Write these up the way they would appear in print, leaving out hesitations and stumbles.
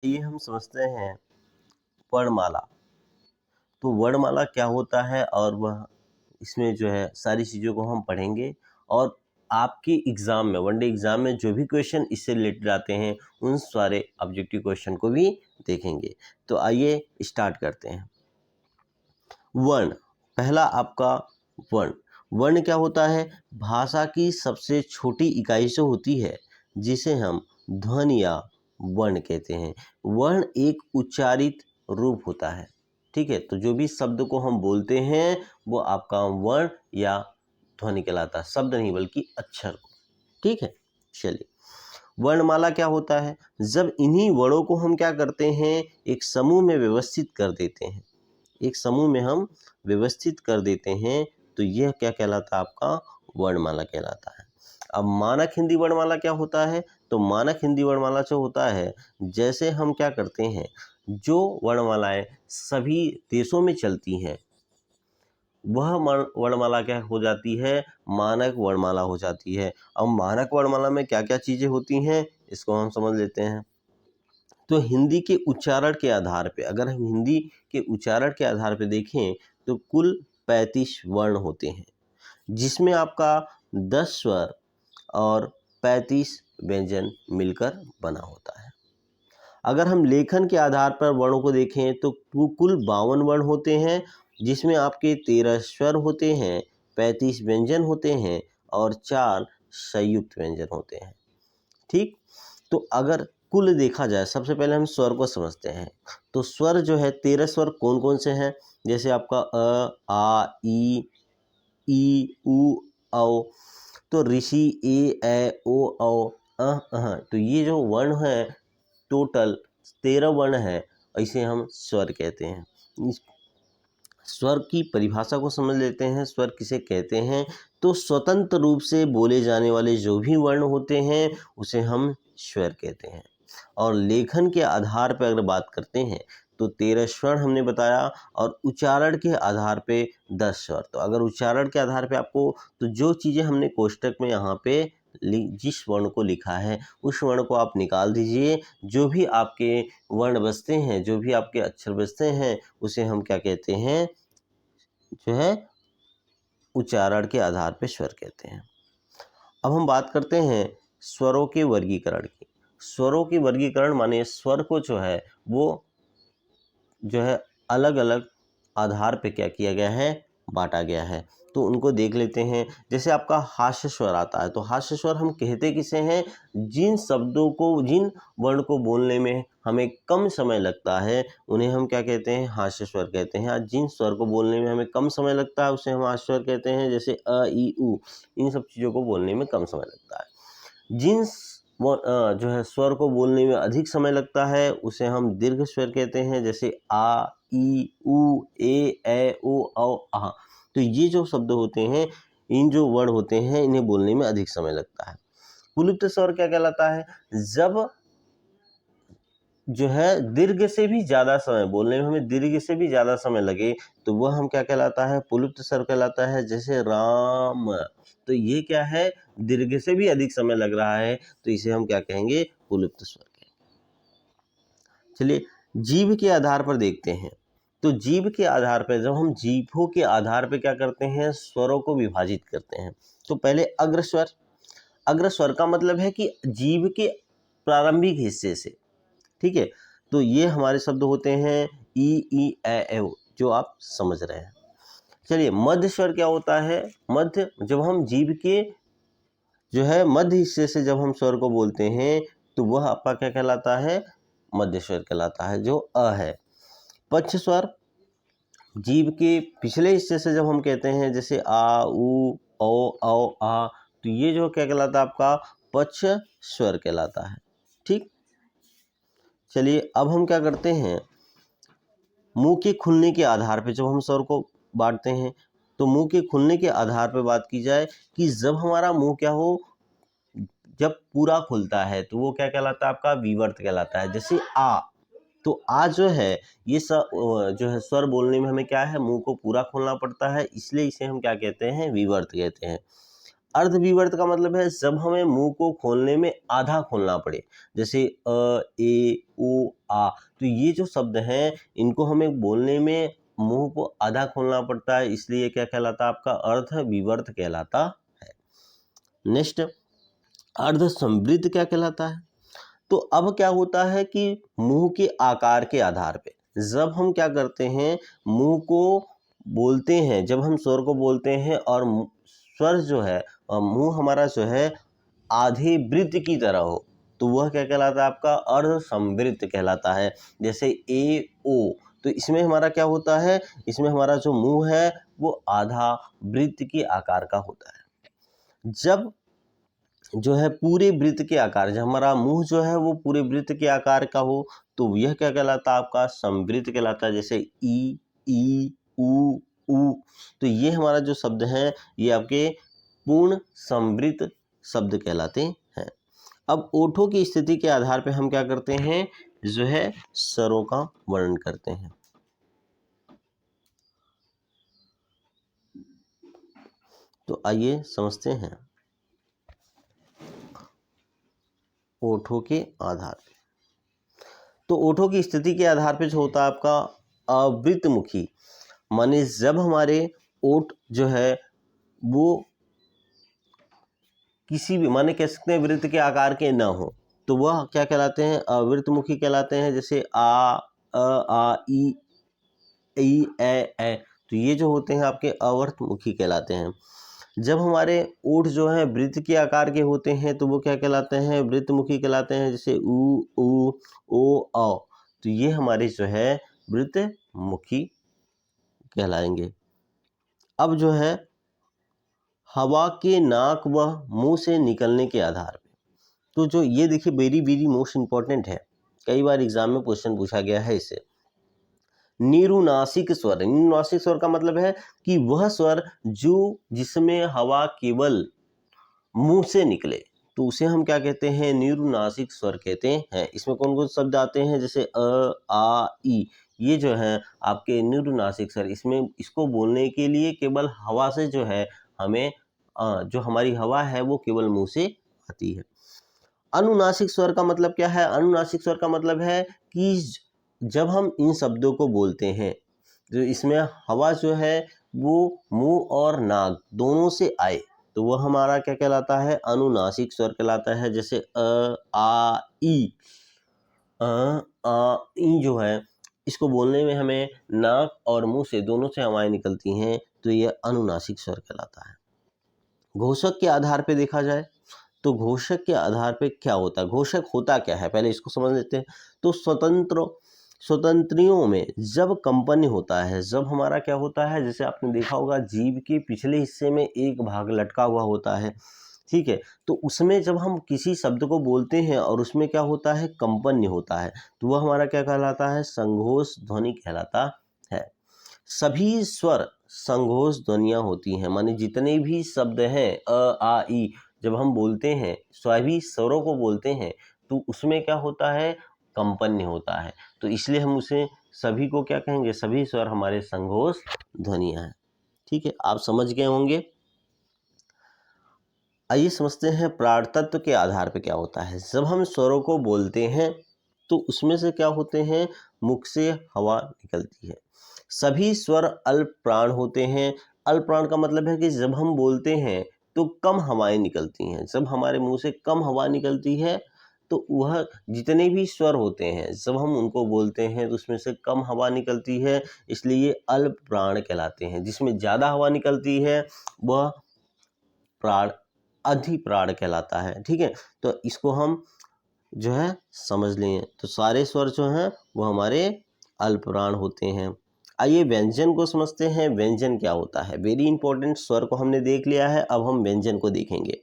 ये हम समझते हैं वर्णमाला। तो वर्णमाला क्या होता है और वह इसमें जो है सारी चीज़ों को हम पढ़ेंगे और आपके एग्ज़ाम में वनडे एग्ज़ाम में जो भी क्वेश्चन इससे रिलेटेड आते हैं उन सारे ऑब्जेक्टिव क्वेश्चन को भी देखेंगे। तो आइए स्टार्ट करते हैं। वर्ण, पहला आपका वर्ण। वर्ण क्या होता है? भाषा की सबसे छोटी इकाई जो होती है जिसे हम ध्वनि या वर्ण कहते हैं। वर्ण एक उच्चारित रूप होता है। ठीक है, तो जो भी शब्द को हम बोलते हैं वो आपका वर्ण या ध्वनि कहलाता है। शब्द नहीं बल्कि अक्षर को। ठीक है, चलिए वर्णमाला क्या होता है? जब इन्हीं वर्णों को हम क्या करते हैं, एक समूह में व्यवस्थित कर देते हैं। एक समूह में हम व्यवस्थित कर देते हैं तो यह क्या कहलाता है? आपका वर्णमाला कहलाता है। अब मानक हिंदी वर्णमाला क्या होता है? तो मानक हिंदी वर्णमाला जो होता है, जैसे हम क्या करते हैं, जो वर्णमालाएं सभी देशों में चलती हैं वह वर्णमाला क्या हो जाती है? मानक वर्णमाला हो जाती है। अब मानक वर्णमाला में क्या क्या चीज़ें होती हैं इसको हम समझ लेते हैं। तो हिंदी के उच्चारण के आधार पे, अगर हम हिंदी के उच्चारण के आधार पे देखें तो कुल 35 वर्ण होते हैं जिसमें आपका 10 स्वर और 35 व्यंजन मिलकर बना होता है। अगर हम लेखन के आधार पर वर्णों को देखें तो कुल 52 वर्ण होते हैं जिसमें आपके 13 स्वर होते हैं, 35 व्यंजन होते हैं और 4 संयुक्त व्यंजन होते हैं। ठीक, तो अगर कुल देखा जाए, सबसे पहले हम स्वर को समझते हैं। तो स्वर जो है 13 स्वर कौन कौन से हैं? जैसे आपका अ, आ, ई, उ, औ। तो ऋषि ए, ऐ, ओ, औ, अह। तो ये जो वर्ण है टोटल 13 वर्ण है, इसे हम स्वर कहते हैं। इस स्वर की परिभाषा को समझ लेते हैं। स्वर किसे कहते हैं? तो स्वतंत्र रूप से बोले जाने वाले जो भी वर्ण होते हैं उसे हम स्वर कहते हैं। और लेखन के आधार पर अगर बात करते हैं तो 13 स्वर हमने बताया और उच्चारण के आधार पे 10 स्वर। तो अगर उच्चारण के आधार पे आपको, तो जो चीज़ें हमने कोष्टक में यहाँ पे जिस वर्ण को लिखा है उस वर्ण को आप निकाल दीजिए। जो भी आपके वर्ण बचते हैं, जो भी आपके अक्षर बचते हैं उसे हम क्या कहते हैं? जो है उच्चारण के आधार पे स्वर कहते हैं। अब हम बात करते हैं स्वरों के वर्गीकरण की। स्वरों के वर्गीकरण माने स्वर को जो है वो जो है अलग अलग आधार पे क्या किया गया है? बांटा गया है। तो उनको देख लेते हैं। जैसे आपका हास्य स्वर आता है, तो हास्य स्वर हम कहते किसे हैं? जिन शब्दों को, जिन वर्ण को बोलने में हमें कम समय लगता है उन्हें हम क्या कहते हैं? हास्य स्वर कहते हैं। और जिन स्वर को बोलने में हमें कम समय लगता है उसे हम हास्य स्वर कहते हैं। जैसे अ, ई, उ, इन सब चीज़ों को बोलने में कम समय लगता है। जिन जो है स्वर को बोलने में अधिक समय लगता है उसे हम दीर्घ स्वर कहते हैं। जैसे आ, ई, उ, ए, ऐ, ओ, औ, अह। तो ये जो शब्द होते हैं, इन जो वर्ण होते हैं इन्हें बोलने में अधिक समय लगता है। पुलिप्त स्वर क्या कहलाता है? जब जो है दीर्घ से भी ज़्यादा समय बोलने में हमें दीर्घ से भी ज़्यादा समय लगे तो वह हम क्या कहलाता है? पुलिप्त स्वर कहलाता है। जैसे राम, तो ये क्या है? दीर्घ से भी अधिक समय लग रहा है तो इसे हम क्या कहेंगे? पुलिप्त स्वर कहेंगे। चलिए जीभ के आधार पर देखते हैं। तो जीभ के आधार पर, जब हम जीभों के आधार पर क्या करते हैं? स्वरों को विभाजित करते हैं। तो पहले अग्रस्वर। अग्रस्वर का मतलब है कि जीभ के प्रारंभिक हिस्से से। ठीक है, तो ये हमारे शब्द होते हैं ई, ऐ, ओ, जो आप समझ रहे हैं। चलिए मध्य स्वर क्या होता है? मध्य, जब हम जीभ के जो है मध्य हिस्से से जब हम स्वर को बोलते हैं तो वह आपका क्या कहलाता है? मध्य स्वर कहलाता है, जो अ है। पक्ष स्वर, जीभ के पिछले हिस्से से जब हम कहते हैं, जैसे आ, उ, औ, आ, तो ये जो क्या कहलाता है? आपका पक्ष स्वर कहलाता है। ठीक, चलिए अब हम क्या करते हैं, मुंह के खुलने के आधार पे जब हम स्वर को बांटते हैं तो मुंह के खुलने के आधार पे बात की जाए कि जब हमारा मुंह क्या हो, जब पूरा खुलता है तो वो क्या कहलाता है? आपका विवर्त कहलाता है। जैसे आ, तो आ जो है ये जो है स्वर बोलने में हमें क्या है? मुंह को पूरा खोलना पड़ता है, इसलिए इसे हम क्या कहते हैं? विवर्त कहते हैं। अर्धविवर्त का मतलब है जब हमें मुंह को खोलने में आधा खोलना पड़े, जैसे अ, ए, ओ, आ। तो ये जो शब्द हैं इनको हमें बोलने में मुंह को आधा खोलना पड़ता है, इसलिए क्या कहलाता है आपका अर्धविवर्त कहलाता है। नेक्स्ट, अर्धसंवृत्त क्या कहलाता है? तो अब क्या होता है कि मुंह के आकार के आधार पे जब हम क्या करते हैं, मुंह को बोलते हैं, जब हम स्वर को बोलते हैं और स्वर जो है मुंह हमारा जो है आधे वृत्त की तरह हो, तो वह क्या कहलाता है आपका अर्धसंवृत्त कहलाता है। जैसे ए, ओ, तो इसमें हमारा क्या होता है, इसमें हमारा जो मुंह है वो आधा वृत्त के आकार का होता है। जब जो है पूरे वृत्त के आकार, जब हमारा मुंह जो है वो पूरे वृत्त के आकार का हो, तो यह क्या कहलाता है आपका संवृत्त कहलाता है। जैसे ई, ऊ, ऊ। तो ये हमारा जो शब्द है ये आपके पूर्ण संवृत्त शब्द कहलाते हैं। अब ओठों की स्थिति के आधार पे हम क्या करते हैं, जो है स्वरों का वर्णन करते हैं। तो आइए समझते हैं ओठों के आधार पे। तो ओठों की स्थिति के आधार पे जो होता है आपका अवृतमुखी, माने जब हमारे ओठ जो है वो किसी भी, माने कह सकते हैं वृत्त के आकार के ना हो, तो वह क्या कहलाते हैं, अवृतमुखी कहलाते हैं। जैसे आ, आ, ई, ए। तो ये जो होते हैं आपके अवर्तमुखी कहलाते हैं। जब हमारे ओठ जो है वृत्त के आकार के होते हैं तो वो क्या कहलाते हैं, वृत्तमुखी कहलाते हैं। जैसे ऊ, ओ, औ। तो ये हमारे जो है वृत्तमुखी कहलाएंगे। अब जो है हवा के नाक व मुंह से निकलने के आधार पे, तो जो ये देखिए वेरी वेरी मोस्ट इंपॉर्टेंट है, कई बार एग्जाम में क्वेश्चन पूछा गया है इसे। निरुनासिक स्वर, निरुनासिक स्वर का मतलब है कि वह स्वर जो जिसमें हवा केवल मुंह से निकले, तो उसे हम क्या कहते हैं, निरुनासिक स्वर कहते हैं। इसमें कौन कौन शब्द आते हैं, जैसे अ, आ, ई। ये जो है आपके निरुनासिक स्वर, इसमें इसको बोलने के लिए केवल हवा से जो है हमें जो हमारी हवा है वो केवल मुंह से आती है। अनुनासिक स्वर का मतलब क्या है, अनुनासिक स्वर का मतलब है कि जब हम इन शब्दों को बोलते हैं, जो इसमें हवा जो है वो मुंह और नाक दोनों से आए, तो वह हमारा क्या कहलाता है, अनुनासिक स्वर कहलाता है। जैसे अ, आ, ई। अ, आ, ई जो है इसको बोलने में हमें नाक और मुंह से दोनों से हवाएं निकलती हैं, तो यह अनुनासिक स्वर कहलाता है। घोषक के आधार पे देखा जाए तो घोषक के आधार पे क्या होता है, घोषक होता क्या है, पहले इसको समझ लेते हैं। तो स्वतंत्रियों में जब कंपन होता है, जब हमारा क्या होता है, जैसे आपने देखा होगा जीभ के पिछले हिस्से में एक भाग लटका हुआ होता है, ठीक है। तो उसमें जब हम किसी शब्द को बोलते हैं और उसमें क्या होता है, कंपन होता है, तो वह हमारा क्या कहलाता है, संघोष ध्वनि कहलाता है। सभी स्वर संघोष ध्वनियां होती हैं, माने जितने भी शब्द हैं अ, आ, ई, जब हम बोलते हैं सभी स्वरों को बोलते हैं, तो उसमें क्या होता है, कंपन्य होता है। तो इसलिए हम उसे सभी को क्या कहेंगे, सभी स्वर हमारे संघोष ध्वनियां हैं। ठीक है, आप समझ गए होंगे। आइए समझते हैं प्राण तत्व के आधार पर क्या होता है। जब हम स्वरों को बोलते हैं तो उसमें से क्या होते हैं, मुख से हवा निकलती है। सभी स्वर अल्प प्राण होते हैं। अल्प प्राण का मतलब है कि जब हम बोलते हैं तो कम हवाएं निकलती हैं, जब हमारे मुंह से कम हवा निकलती है तो वह जितने भी स्वर होते हैं जब हम उनको बोलते हैं तो उसमें से कम हवा निकलती है, इसलिए ये अल्प प्राण कहलाते हैं। जिसमें ज़्यादा हवा निकलती है वह प्राण अधिप्राण कहलाता है। ठीक है, तो इसको हम जो है समझ लें। तो सारे स्वर जो हैं वो हमारे अल्पप्राण होते हैं। आइए व्यंजन को समझते हैं, व्यंजन क्या होता है। वेरी इंपॉर्टेंट, स्वर को हमने देख लिया है, अब हम व्यंजन को देखेंगे।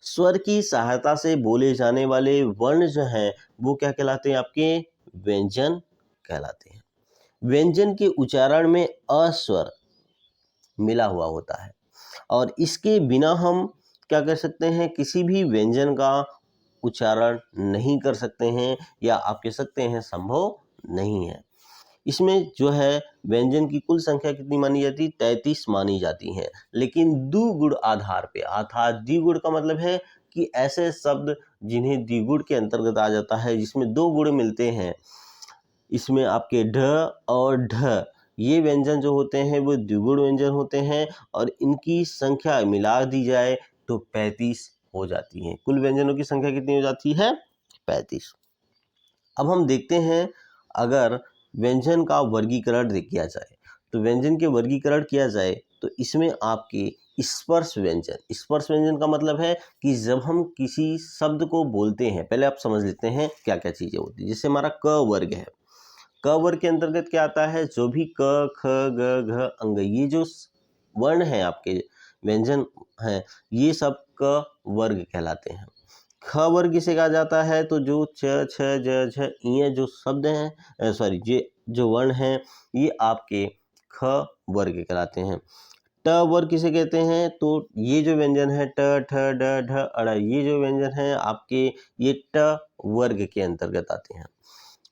स्वर की सहायता से बोले जाने वाले वर्ण जो हैं वो क्या कहलाते हैं, आपके व्यंजन कहलाते हैं। व्यंजन के उच्चारण में अ स्वर मिला हुआ होता है और इसके बिना हम क्या कर सकते हैं, किसी भी व्यंजन का उच्चारण नहीं कर सकते हैं, या आप कह सकते हैं संभव नहीं है। इसमें जो है व्यंजन की कुल संख्या कितनी मानी जाती है? 33 मानी जाती है, लेकिन द्विगुण आधार पे। अर्थात द्विगुण का मतलब है कि ऐसे शब्द जिन्हें द्विगुण के अंतर्गत आ जाता है, जिसमें दो गुण मिलते हैं, इसमें आपके ढ और ढ, ये व्यंजन जो होते हैं वो द्विगुण व्यंजन होते हैं, और इनकी संख्या मिला दी जाए तो 35 हो जाती है। कुल व्यंजनों की संख्या कितनी हो जाती है? 35। अब हम देखते हैं, अगर व्यंजन का वर्गीकरण किया जाए, तो व्यंजन के वर्गीकरण किया जाए तो इसमें आपके स्पर्श व्यंजन का मतलब है कि जब हम किसी शब्द को बोलते हैं, पहले आप समझ लेते हैं क्या क्या चीज़ें होती है। जैसे हमारा क वर्ग है, क वर्ग के अंतर्गत क्या आता है? जो भी क ख ग घ अंग, ये जो वर्ण हैं आपके, व्यंजन हैं, ये सब क वर्ग कहलाते हैं। ख वर्ग किसे कहा जाता है? तो जो च छ ज झ ये जो शब्द हैं, सॉरी, ये जो वर्ण हैं, ये आपके ख वर्ग कहलाते हैं। ट वर्ग किसे कहते हैं? तो ये जो व्यंजन है ट ठ ड ढ अड़, ये जो व्यंजन है आपके, ये ट वर्ग के अंतर्गत आते हैं।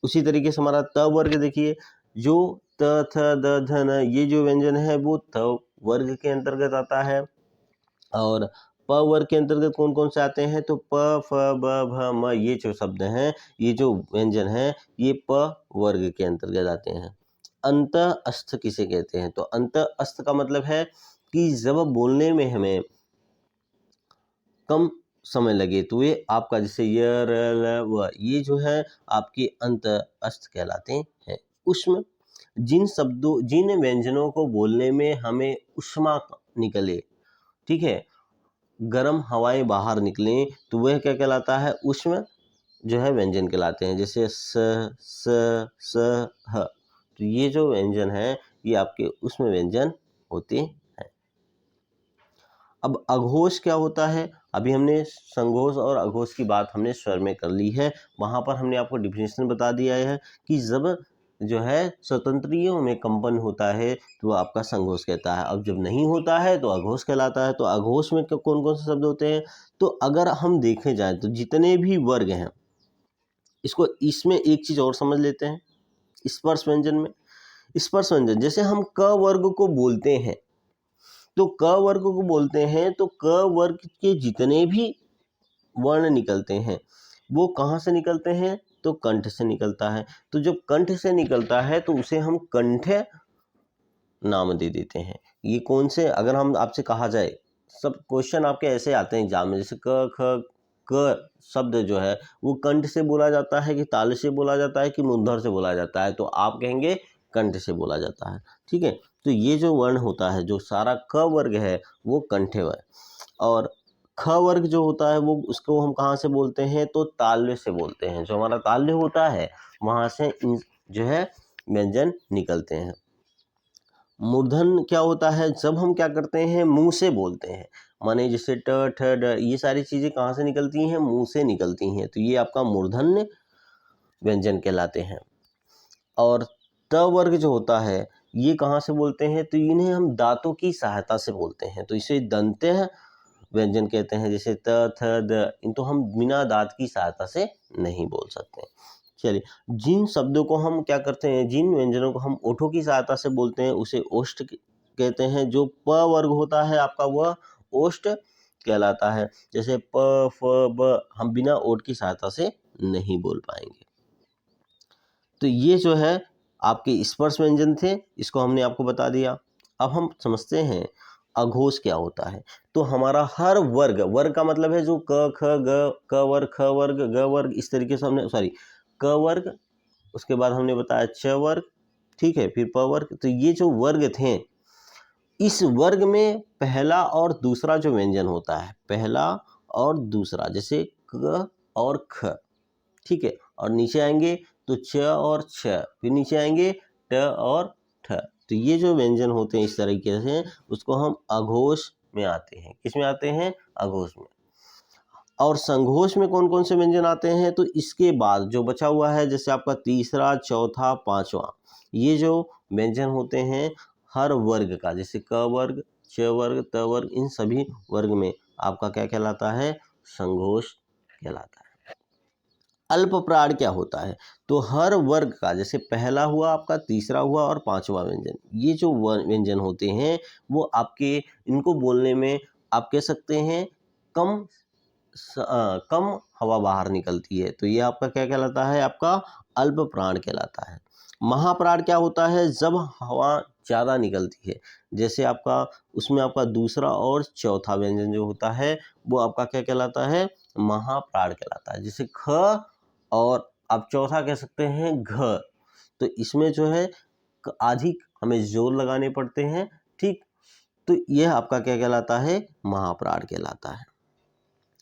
उसी तरीके से हमारा त वर्ग देखिए, जो त थ द ध न, ये जो व्यंजन है वो थ वर्ग के अंतर्गत आता है। और प वर्ग के अंतर्गत कौन कौन से आते हैं? तो प फ ब भ म, ये जो शब्द हैं, ये जो व्यंजन हैं, ये प वर्ग के अंतर्गत आते हैं। अंत अस्थ किसे कहते हैं? तो अंत अस्थ का मतलब है कि जब बोलने में हमें कम समय लगे तो ये आपका, जैसे य र ल व, ये जो है आपके अंत अस्थ कहलाते हैं। उष्म, जिन व्यंजनों को बोलने में हमें उष्मा निकले, ठीक है, गर्म हवाएं बाहर निकलें, तो वह क्या कहलाता है? उष्म जो है व्यंजन कहलाते हैं। जैसे स ह, तो ये जो व्यंजन है ये आपके उष्म व्यंजन होते हैं। अब अघोष क्या होता है? अभी हमने संघोष और अघोष की बात हमने स्वर में कर ली है, वहाँ पर हमने आपको डिफिनेशन बता दिया है कि जब जो है स्वतंत्रियों में कंपन होता है तो वो आपका संघोष कहता है। अब जब नहीं होता है तो अघोष कहलाता है। तो अघोष में कौन कौन से शब्द होते हैं? तो अगर हम देखे जाए तो जितने भी वर्ग हैं, इसको इसमें एक चीज़ और समझ लेते हैं। स्पर्श व्यंजन में, स्पर्श व्यंजन जैसे हम क वर्ग को बोलते हैं, तो क वर्ग को बोलते हैं तो क वर्ग के जितने भी वर्ण निकलते हैं वो कहाँ से निकलते हैं? तो कंठ से निकलता है। तो जब कंठ से निकलता है तो उसे हम कंठ नाम दे देते हैं। ये कौन से, अगर हम आपसे कहा जाए, सब क्वेश्चन आपके ऐसे आते हैं एग्जाम में, जैसे क ख क शब्द जो है वो कंठ से बोला जाता है कि ताल से बोला जाता है कि मूर्धन्य से बोला जाता है? तो आप कहेंगे कंठ से बोला जाता है, ठीक है। तो ये जो वर्ण होता है, जो सारा क वर्ग है वो कंठे है, और ख वर्ग जो होता है वो, उसको हम कहाँ से बोलते हैं? तो ताल्य से बोलते हैं। जो हमारा ताल्य होता है वहाँ से जो है व्यंजन निकलते हैं। मूर्धन क्या होता है? जब हम क्या करते हैं, मुंह से बोलते हैं, माने जैसे ट ठ ड, ये सारी चीजें कहाँ से निकलती हैं? मुंह से निकलती हैं, तो ये आपका मूर्धन्य व्यंजन कहलाते हैं। और त वर्ग जो होता है ये कहाँ से बोलते हैं? तो इन्हें हम दांतों की सहायता से बोलते हैं, तो इसे दंत्य व्यंजन कहते हैं। जैसे त थ द, इनको हम बिना दांत की सहायता से नहीं बोल सकते। चलिए, जिन शब्दों को हम क्या करते हैं, जिन व्यंजनों को हम ओठों की सहायता से बोलते हैं उसे ओष्ठ कहते हैं। जो प वर्ग होता है आपका वह ओष्ठ कहलाता है। जैसे प फ ब, हम बिना ओठ की सहायता से नहीं बोल पाएंगे। तो ये जो है आपके स्पर्श व्यंजन थे, इसको हमने आपको बता दिया। अब हम समझते हैं अघोष क्या होता है। तो हमारा हर वर्ग, वर्ग का मतलब है जो क ख ग, क वर्ग ख वर्ग ग वर्ग, इस तरीके से हमने, सॉरी, क वर्ग, उसके बाद हमने बताया च वर्ग, ठीक है, फिर प वर्ग। तो ये जो वर्ग थे, इस वर्ग में पहला और दूसरा जो व्यंजन होता है, पहला और दूसरा, जैसे क और ख, ठीक है, और नीचे आएंगे तो च और छ, फिर नीचे आएंगे ट और ठ। तो ये जो व्यंजन होते हैं इस तरीके से, उसको हम अघोष में आते हैं। किस में आते हैं? अघोष में। और संघोष में कौन कौन से व्यंजन आते हैं? तो इसके बाद जो बचा हुआ है, जैसे आपका तीसरा, चौथा, पांचवा, ये जो व्यंजन होते हैं हर वर्ग का, जैसे क वर्ग, च वर्ग, त वर्ग, इन सभी वर्ग में आपका क्या कहलाता है? संघोष कहलाता है। अल्प प्राण क्या होता है? तो हर वर्ग का, जैसे पहला हुआ आपका, तीसरा हुआ और पांचवा व्यंजन, ये जो व्यंजन होते हैं वो आपके, इनको बोलने में आप कह सकते हैं कम कम हवा बाहर निकलती है, तो ये आपका क्या कहलाता है? आपका अल्प प्राण कहलाता है। महाप्राण क्या होता है? जब हवा ज़्यादा निकलती है, जैसे आपका उसमें आपका दूसरा और चौथा व्यंजन जो होता है वो आपका क्या कहलाता है? महाप्राण कहलाता है। जैसे ख और आप चौथा कह सकते हैं घ, तो इसमें जो है अधिक हमें जोर लगाने पड़ते हैं, ठीक। तो यह आपका क्या कहलाता है? महाप्राण कहलाता है।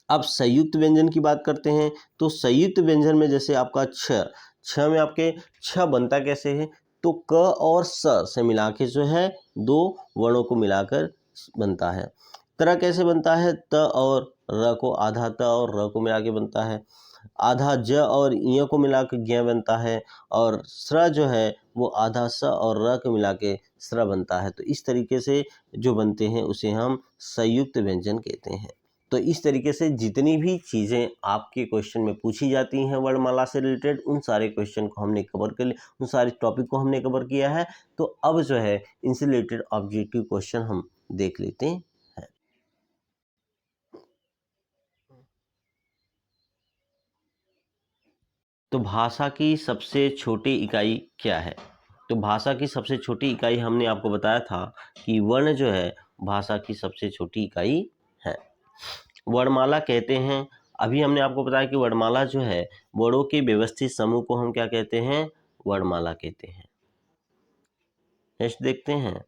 अब संयुक्त व्यंजन की बात करते हैं, तो संयुक्त व्यंजन में जैसे आपका छ में आपके छ बनता कैसे है? तो क और स से मिला के जो है दो वर्णों को मिलाकर बनता है। तरह कैसे बनता है? त और र को, आधा त और र को मिला के बनता है। आधा ज और य को मिला के ज्ञ बनता है, और स्र जो है वो आधा स और र को मिला के स्र बनता है। तो इस तरीके से जो बनते हैं उसे हम संयुक्त व्यंजन कहते हैं। तो इस तरीके से जितनी भी चीज़ें आपके क्वेश्चन में पूछी जाती हैं वर्णमाला से रिलेटेड, उन सारे क्वेश्चन को हमने कवर कर लिया, उन सारे टॉपिक को हमने कवर किया है। तो अब जो है इनसे रिलेटेड ऑब्जेक्टिव क्वेश्चन हम देख लेते हैं। तो भाषा की सबसे छोटी इकाई क्या है? तो भाषा की सबसे छोटी इकाई हमने आपको बताया था कि वर्ण जो है भाषा की सबसे छोटी इकाई है। वर्णमाला कहते हैं, अभी हमने आपको बताया कि वर्णमाला जो है वर्णों के व्यवस्थित समूह को हम क्या कहते हैं? वर्णमाला कहते हैं। नेक्स्ट देखते हैं,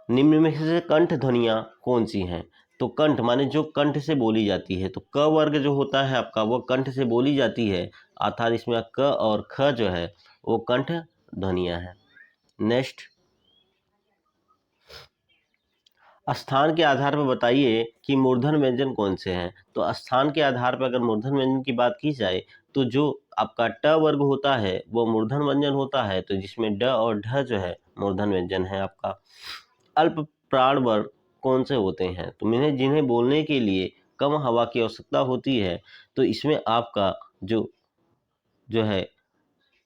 निम्न में से कंठ ध्वनियाँ कौन सी हैं? तो कंठ माने जो कंठ से बोली जाती है, तो क वर्ग जो होता है आपका वो कंठ से बोली जाती है, अर्थात इसमें क और ख जो है वो कंठ ध्वनियाँ हैं। नेक्स्ट, स्थान के आधार पर बताइए कि मूर्धन व्यंजन कौन से हैं? तो स्थान के आधार पर अगर मूर्धन व्यंजन की बात की जाए तो जो आपका ट वर्ग होता है वो मूर्धन व्यंजन होता है, तो जिसमें ड और ढ जो है मूर्धन व्यंजन है आपका। अल्प प्राण वर्ग कौन से होते हैं? तो जिन्हें बोलने के लिए कम हवा की आवश्यकता होती है, तो इसमें आपका जो जो है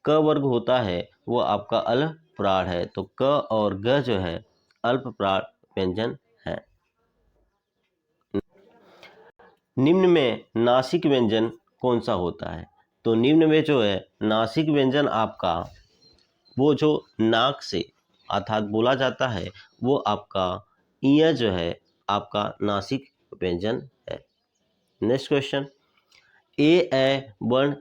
क वर्ग होता है वो आपका अल्प प्राण है, तो क और ग जो है अल्प प्राण व्यंजन है। निम्न में नासिक व्यंजन कौन सा होता है? तो निम्न में जो है नासिक व्यंजन आपका वो जो नाक से अर्थात बोला जाता है वो आपका ईय जो है आपका नासिक व्यंजन है। नेक्स्ट क्वेश्चन, ए वर्ण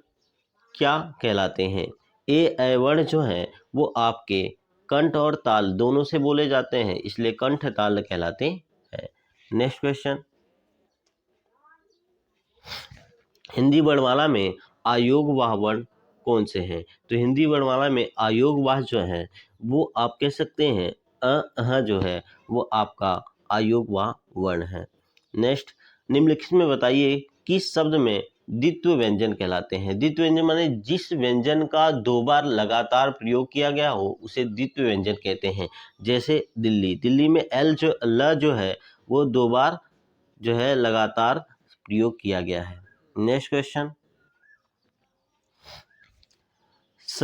क्या कहलाते हैं? ए वर्ण जो है वो आपके कंठ और ताल दोनों से बोले जाते हैं, इसलिए कंठ ताल कहलाते हैं। नेक्स्ट क्वेश्चन, हिंदी वर्णमाला में अयोगवाह वर्ण कौन से हैं? तो हिंदी वर्णमाला में अयोगवाह जो है वो आप कह सकते हैं जो है वो आपका अयोगवाह वर्ण है। नेक्स्ट, निम्नलिखित में बताइए किस शब्द में द्वित्व व्यंजन कहलाते हैं? द्वित्व व्यंजन माने जिस व्यंजन का दो बार लगातार प्रयोग किया गया हो उसे द्वित्व व्यंजन कहते हैं। जैसे दिल्ली, दिल्ली में ल जो है वो दो बार जो है लगातार प्रयोग किया गया है। नेक्स्ट क्वेश्चन, स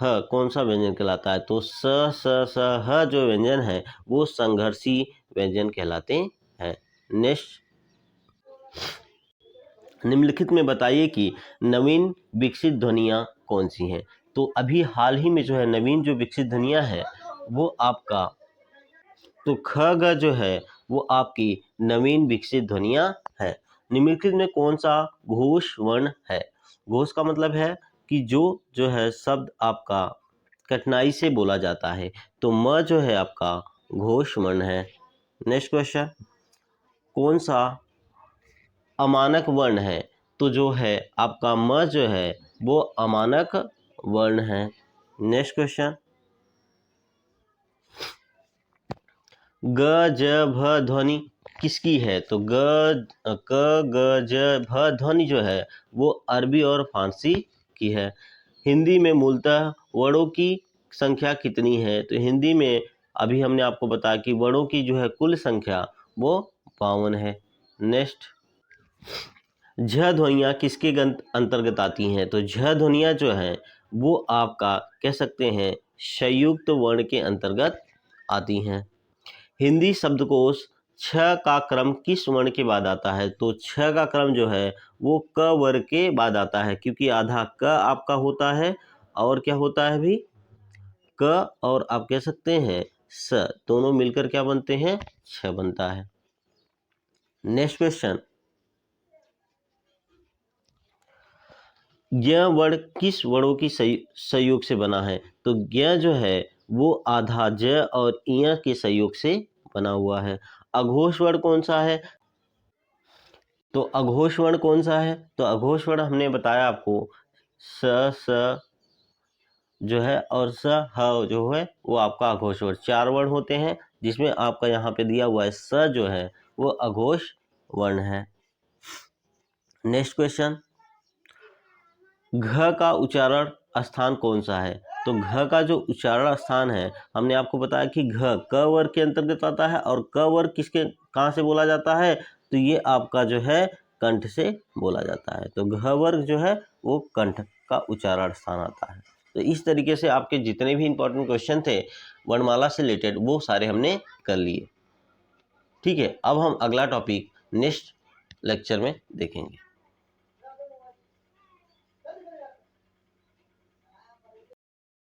ह कौन सा व्यंजन कहलाता है? तो स ह जो व्यंजन है वो संघर्षी व्यंजन कहलाते हैं। नेक्स्ट, निम्नलिखित में बताइए कि नवीन विकसित ध्वनियाँ कौन सी हैं? तो अभी हाल ही में जो है नवीन जो विकसित ध्वनियाँ है वो आपका, तो ख ग जो है वो आपकी नवीन विकसित ध्वनियाँ है। निम्नलिखित में कौन सा घोष वर्ण है? घोष का मतलब है कि जो है शब्द आपका कठिनाई से बोला जाता है, तो म जो है आपका घोष वर्ण है। नेक्स्ट क्वेश्चन, कौन सा अमानक वर्ण है? तो जो है आपका म जो है वो अमानक वर्ण है। नेक्स्ट क्वेश्चन, ग ज भ ध्वनि किसकी है? तो क ग ज भ ध्वनि जो है वो अरबी और फारसी की है। हिंदी में मूलतः वर्णों की संख्या कितनी है? तो हिंदी में अभी हमने आपको बताया कि वर्णों की जो है कुल संख्या वो 52 है। नेक्स्ट, झ ध्वनियाँ किसके अंतर्गत आती हैं? तो झ ध्वनियाँ जो हैं वो आपका कह सकते हैं संयुक्त वर्ण के अंतर्गत आती हैं। हिंदी शब्दकोश छ का क्रम किस वर्ण के बाद आता है? तो छ का क्रम जो है वो क वर्ग के बाद आता है, क्योंकि आधा क आपका होता है और क्या होता है भी क, और आप कह सकते हैं स, दोनों मिलकर क्या बनते हैं? छ बनता है। नेक्स्ट क्वेश्चन, ज्ञ वर्ण किस वर्णों की संयोग से बना है? तो ज्ञ जो है वो आधा ज और इय के संयोग से बना हुआ है। अघोष वर्ण कौन सा है? तो अघोष वर्ण कौन सा है? तो अघोष वर्ण हमने बताया आपको स जो है और स ह जो है वो आपका अघोष वर्ण। 4 वर्ण होते हैं जिसमें आपका यहाँ पे दिया हुआ है स जो है वो अघोष वर्ण है। नेक्स्ट क्वेश्चन, घ का उच्चारण स्थान कौन सा है? तो घ का जो उच्चारण स्थान है, हमने आपको बताया कि घ क वर्ग के अंतर्गत आता है, और क वर्ग किसके कहाँ से बोला जाता है? तो ये आपका जो है कंठ से बोला जाता है। तो घ वर्ग जो है वो कंठ का उच्चारण स्थान आता है। तो इस तरीके से आपके जितने भी इंपॉर्टेंट क्वेश्चन थे वर्णमाला से रिलेटेड वो सारे हमने कर लिए। ठीक है, अब हम अगला टॉपिक नेक्स्ट लेक्चर में देखेंगे।